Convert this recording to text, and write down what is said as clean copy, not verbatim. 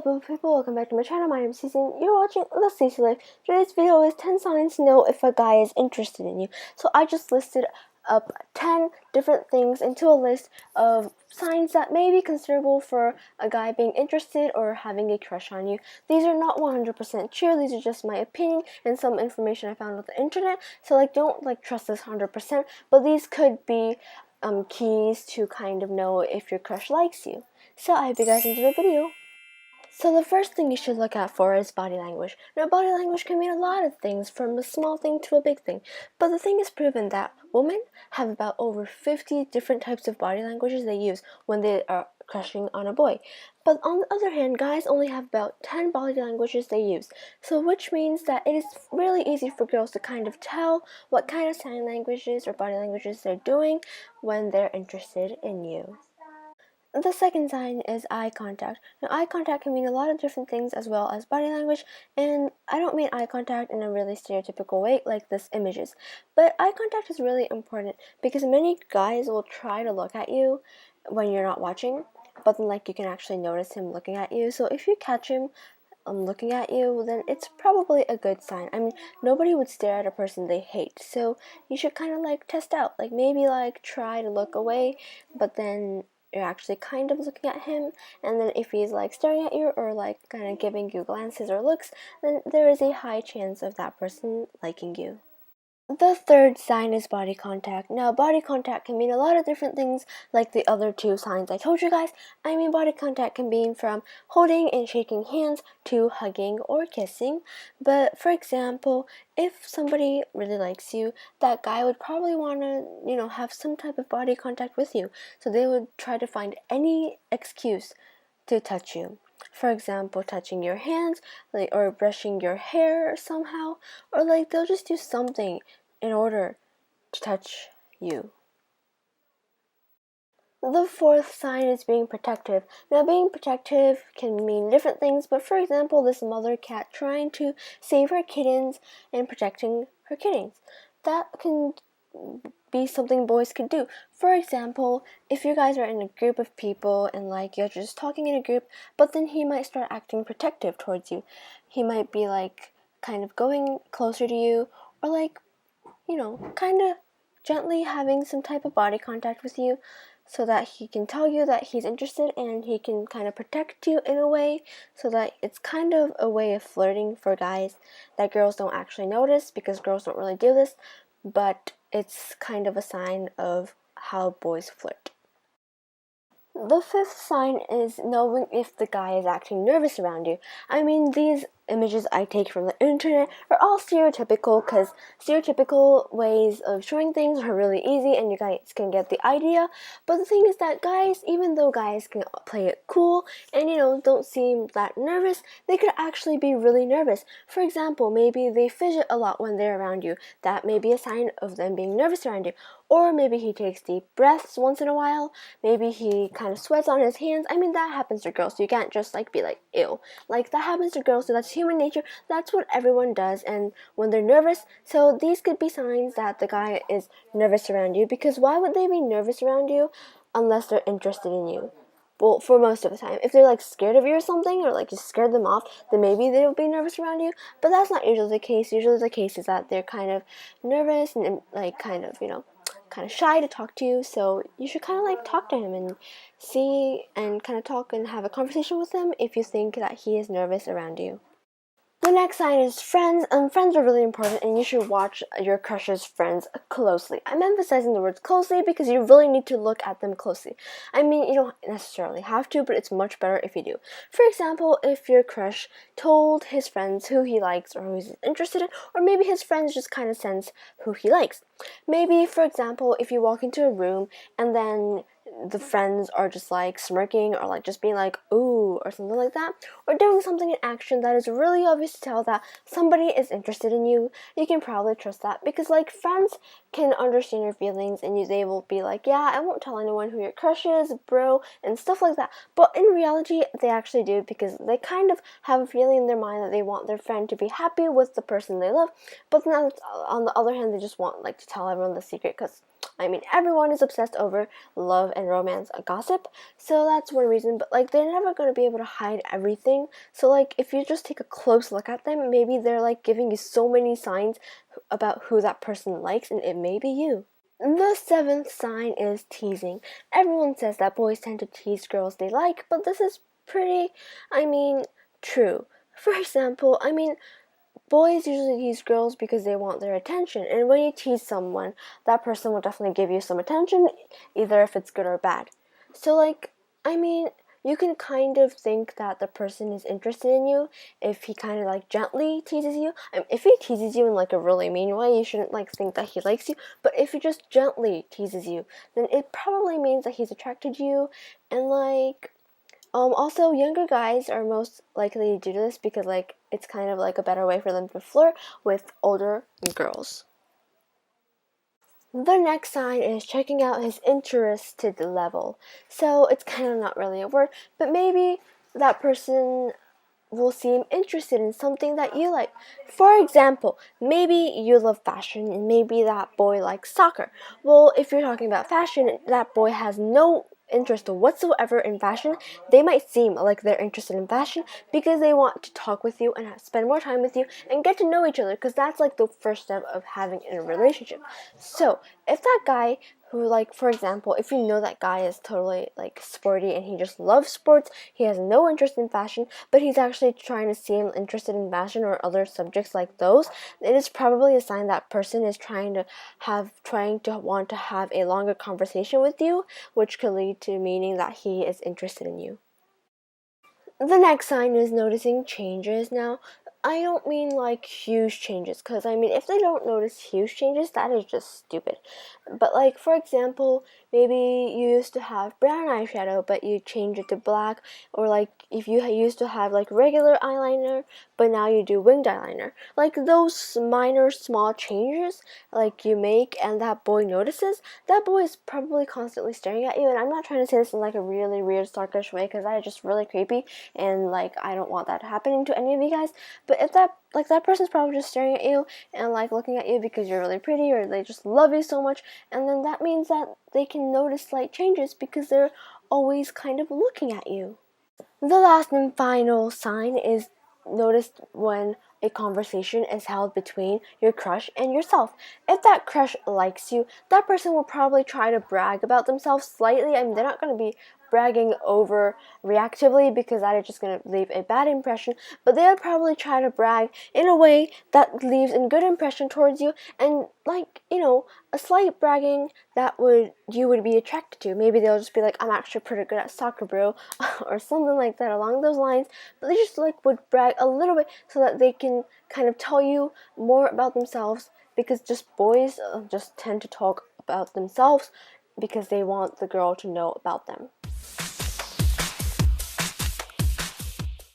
Hello people, welcome back to my channel. My name is Cece and you're watching TheCeceLife. Today's video is 10 signs to know if a guy is interested in you. So I just listed up 10 different things into a list of signs that may be considerable for a guy being interested or having a crush on you. These are not 100% true, these are just my opinion and some information I found on the internet. So don't trust this 100%, but these could be keys to kind of know if your crush likes you. So I hope you guys enjoy the video. So the first thing you should look out for is body language. Now body language can mean a lot of things, from a small thing to a big thing. But the thing is proven that women have about over 50 different types of body languages they use when they are crushing on a boy. But on the other hand, guys only have about 10 body languages they use. So which means that it is really easy for girls to kind of tell what kind of sign languages or body languages they're doing when they're interested in you. The second sign is eye contact. Now, eye contact can mean a lot of different things as well as body language, and I don't mean eye contact in a really stereotypical way like this images, but eye contact is really important because many guys will try to look at you when you're not watching, but then you can actually notice him looking at you. So if you catch him looking at you, then it's probably a good sign. I mean, nobody would stare at a person they hate, so you should kind of test out, maybe try to look away, but then you're actually kind of looking at him, and then if he's staring at you or kind of giving you glances or looks, then there is a high chance of that person liking you. The third sign is body contact. Now, body contact can mean a lot of different things like the other two signs I told you guys. I mean, body contact can mean from holding and shaking hands to hugging or kissing. But for example, if somebody really likes you, that guy would probably want to, have some type of body contact with you. So they would try to find any excuse to touch you. For example, touching your hands, or brushing your hair somehow, or they'll just do something in order to touch you. The fourth sign is being protective. Now, being protective can mean different things, but for example, this mother cat trying to save her kittens and protecting her kittens. That can be something boys could do. For example, if you guys are in a group of people and you're just talking in a group, but then he might start acting protective towards you. He might be kind of going closer to you, or kind of gently having some type of body contact with you so that he can tell you that he's interested and he can kind of protect you in a way, so that it's kind of a way of flirting for guys that girls don't actually notice because girls don't really do this, but it's kind of a sign of how boys flirt. The fifth sign is knowing if the guy is acting nervous around you. I mean, these images I take from the internet are all stereotypical, because stereotypical ways of showing things are really easy and you guys can get the idea. But the thing is that guys, even though guys can play it cool and don't seem that nervous, they could actually be really nervous. For example, maybe they fidget a lot when they're around you. That may be a sign of them being nervous around you. Or maybe he takes deep breaths once in a while. Maybe he kind of sweats on his hands. I mean, that happens to girls, so you can't just be ew. That happens to girls, so that's human nature. That's what everyone does, and when they're nervous, so these could be signs that the guy is nervous around you, because why would they be nervous around you unless they're interested in you? Well, for most of the time. If they're scared of you or something, or you scared them off, then maybe they'll be nervous around you, but that's not usually the case. Usually the case is that they're kind of nervous and kind of shy to talk to you, so you should kind of talk to him and see and kind of talk and have a conversation with him if you think that he is nervous around you. The next sign is friends, and friends are really important, and you should watch your crush's friends closely. I'm emphasizing the words closely because you really need to look at them closely. I mean, you don't necessarily have to, but it's much better if you do. For example, if your crush told his friends who he likes or who he's interested in, or maybe his friends just kind of sense who he likes. Maybe, for example, if you walk into a room and then the friends are just smirking or just being ooh or something like that, or doing something in action that is really obvious to tell that somebody is interested in you, you can probably trust that, because friends can understand your feelings and they will be yeah, I won't tell anyone who your crush is, bro, and stuff like that. But in reality, they actually do, because they kind of have a feeling in their mind that they want their friend to be happy with the person they love, but then on the other hand, they just want to tell everyone the secret, because I mean, everyone is obsessed over love and romance gossip, so that's one reason, but like they're never going to be able to hide everything. So like if you just take a close look at them, maybe they're like giving you so many signs about who that person likes, and it may be you. The seventh sign is teasing. Everyone says that boys tend to tease girls they like, but this is pretty, I mean, true. For example, I mean, boys usually tease girls because they want their attention, and when you tease someone, that person will definitely give you some attention, either if it's good or bad. So, like, I mean, you can kind of think that the person is interested in you if he kind of like gently teases you. I mean, if he teases you in like a really mean way, you shouldn't like think that he likes you. But if he just gently teases you, then it probably means that he's attracted to you, and like also, younger guys are most likely to do this because, like, it's kind of like a better way for them to flirt with older girls. The next sign is checking out his interested level. So it's kind of not really a word, but maybe that person will seem interested in something that you like. For example, maybe you love fashion and maybe that boy likes soccer. Well, if you're talking about fashion, that boy has no interest whatsoever in fashion. They might seem like they're interested in fashion because they want to talk with you and spend more time with you and get to know each other, because that's like the first step of having a relationship. So if that guy who, like, for example, if you know that guy is totally like sporty and he just loves sports, he has no interest in fashion, but he's actually trying to seem interested in fashion or other subjects like those, it is probably a sign that person is trying to want to have a longer conversation with you, which could lead to meaning that he is interested in you. The next sign is noticing changes. Now, I don't mean like huge changes, because I mean, if they don't notice huge changes, that is just stupid. But, like, for example, maybe you used to have brown eyeshadow, but you change it to black, or like if you used to have like regular eyeliner, but now you do winged eyeliner. Like those minor small changes, like you make, and that boy notices, that boy is probably constantly staring at you. And I'm not trying to say this in like a really weird, sarcastic way, because that is just really creepy and like I don't want that happening to any of you guys. But if that person's probably just staring at you and like looking at you because you're really pretty, or they just love you so much, and then that means that they can notice slight changes because they're always kind of looking at you. The last and final sign is noticed when a conversation is held between your crush and yourself. If that crush likes you, that person will probably try to brag about themselves slightly. I mean, they're not going to be bragging over reactively because that is just going to leave a bad impression, but they'll probably try to brag in a way that leaves a good impression towards you, and like, a slight bragging that you would be attracted to. Maybe they'll just be like, I'm actually pretty good at soccer, bro, or something like that along those lines. But they just like would brag a little bit so that they can kind of tell you more about themselves, because just boys just tend to talk about themselves because they want the girl to know about them.